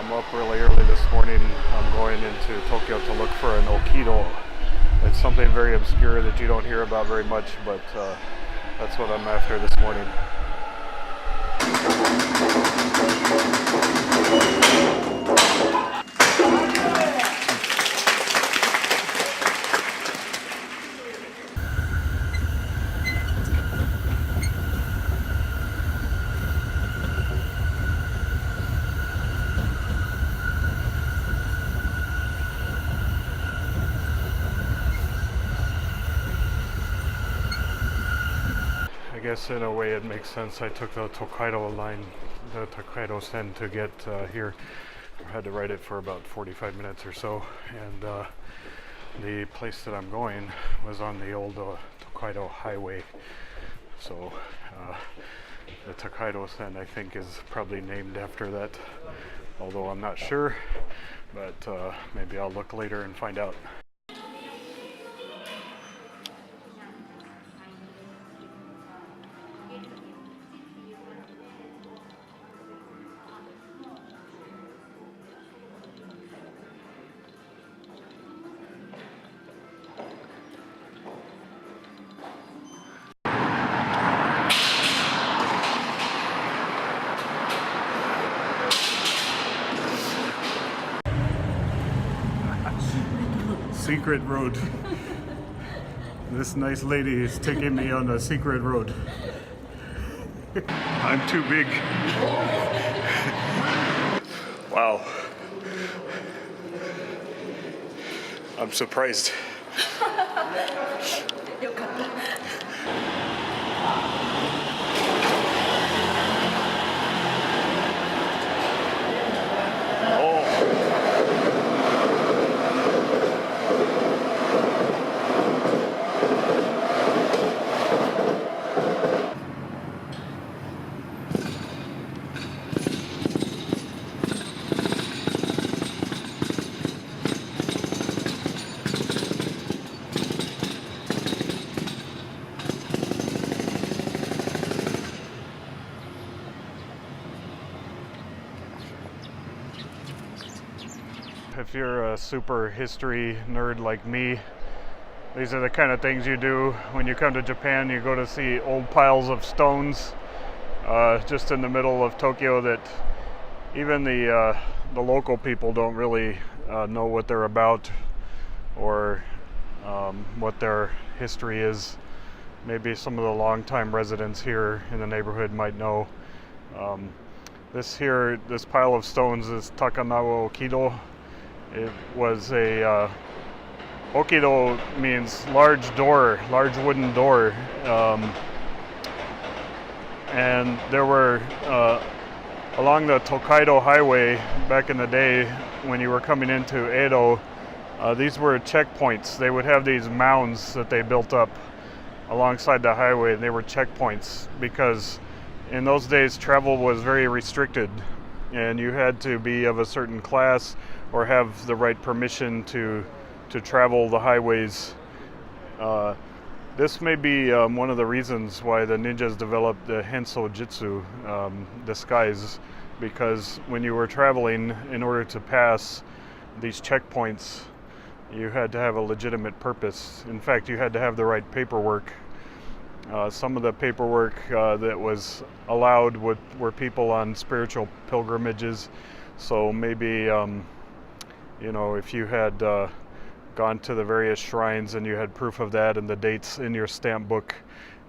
I'm up really early this morning. I'm going into Tokyo to look for an Ōkido. It's something very obscure that you don't hear about very much, but that's what I'm after this morning. I guess in a way it makes sense. I took the Tokaido line, the Tokaido Sen to get here. I had to ride it for about 45 minutes or so, and the place that I'm going was on the old Tokaido highway. So the Tokaido Sen, I think, is probably named after that, although I'm not sure, but maybe I'll look later and find out. Secret road. This nice lady is taking me on a secret road. I'm too big. Wow. I'm surprised. If you're a super history nerd like me, these are the kind of things you do when you come to Japan. You go to see old piles of stones just in the middle of Tokyo that even the local people don't really know what they're about or what their history is. Maybe some of the longtime residents here in the neighborhood might know. This pile of stones is Takanawa Ōkido. It was a Ōkido means large door, large wooden door, and there were along the Tokaido highway back in the day when you were coming into Edo. These were checkpoints. They would have these mounds that they built up alongside the highway, and they were checkpoints because in those days travel was very restricted, and you had to be of a certain class or have the right permission to travel the highways. This may be one of the reasons why the ninjas developed the Henso Jitsu disguise, because when you were traveling, in order to pass these checkpoints, you had to have a legitimate purpose. In fact, you had to have the right paperwork. Some of the paperwork that was allowed were people on spiritual pilgrimages. So maybe if you had gone to the various shrines and you had proof of that and the dates in your stamp book,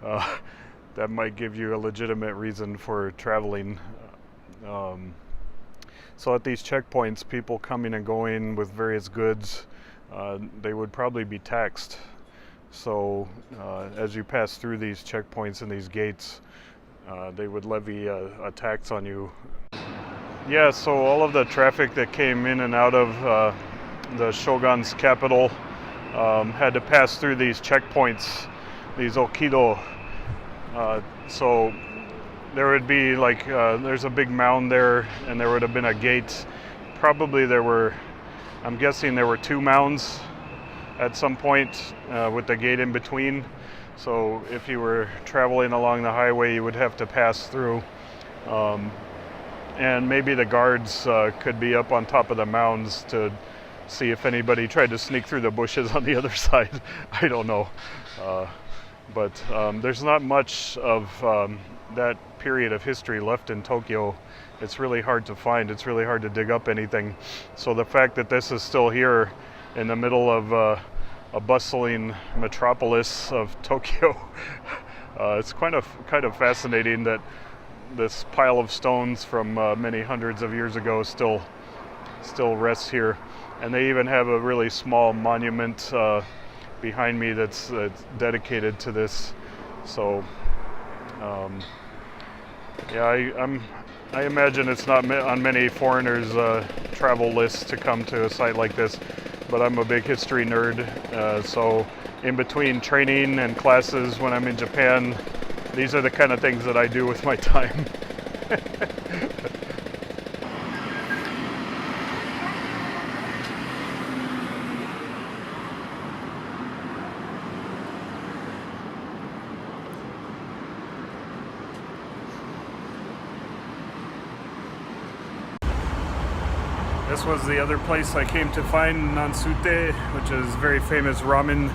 that might give you a legitimate reason for traveling. So at these checkpoints, people coming and going with various goods, they would probably be taxed. So as you pass through these checkpoints and these gates, they would levy a tax on you. Yeah, so all of the traffic that came in and out of the shogun's capital had to pass through these checkpoints, these Ōkido. So there would be there's a big mound there, and there would have been a gate. Probably I'm guessing there were two mounds at some point with the gate in between. So if you were traveling along the highway, you would have to pass through. and maybe the guards could be up on top of the mounds to see if anybody tried to sneak through the bushes on the other side. I don't know. But there's not much of that period of history left in Tokyo. It's really hard to find. It's really hard to dig up anything. So the fact that this is still here in the middle of a bustling metropolis of Tokyo, it's kind of fascinating that this pile of stones from many hundreds of years ago still rests here. And they even have a really small monument behind me that's dedicated to this. So yeah, I imagine it's not on many foreigners' travel lists to come to a site like this, but I'm a big history nerd, so in between training and classes when I'm in Japan, these are the kind of things that I do with my time. This was the other place I came to find, Nansute, which is very famous ramen.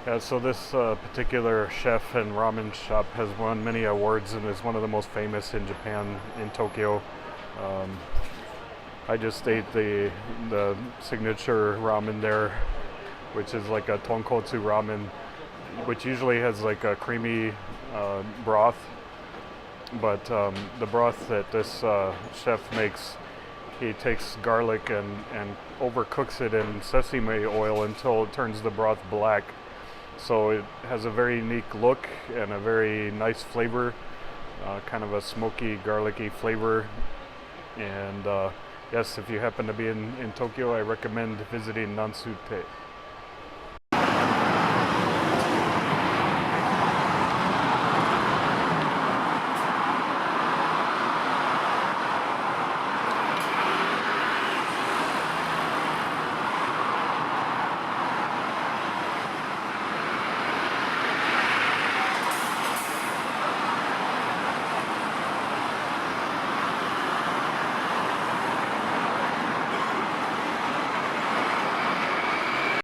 Yeah, so this particular chef and ramen shop has won many awards and is one of the most famous in Japan, in Tokyo. I just ate the signature ramen there, which is like a tonkotsu ramen, which usually has like a creamy broth. But the broth that this chef makes, he takes garlic and overcooks it in sesame oil until it turns the broth black. So it has a very unique look and a very nice flavor, kind of a smoky, garlicky flavor. And yes, if you happen to be in Tokyo, I recommend visiting Nansute.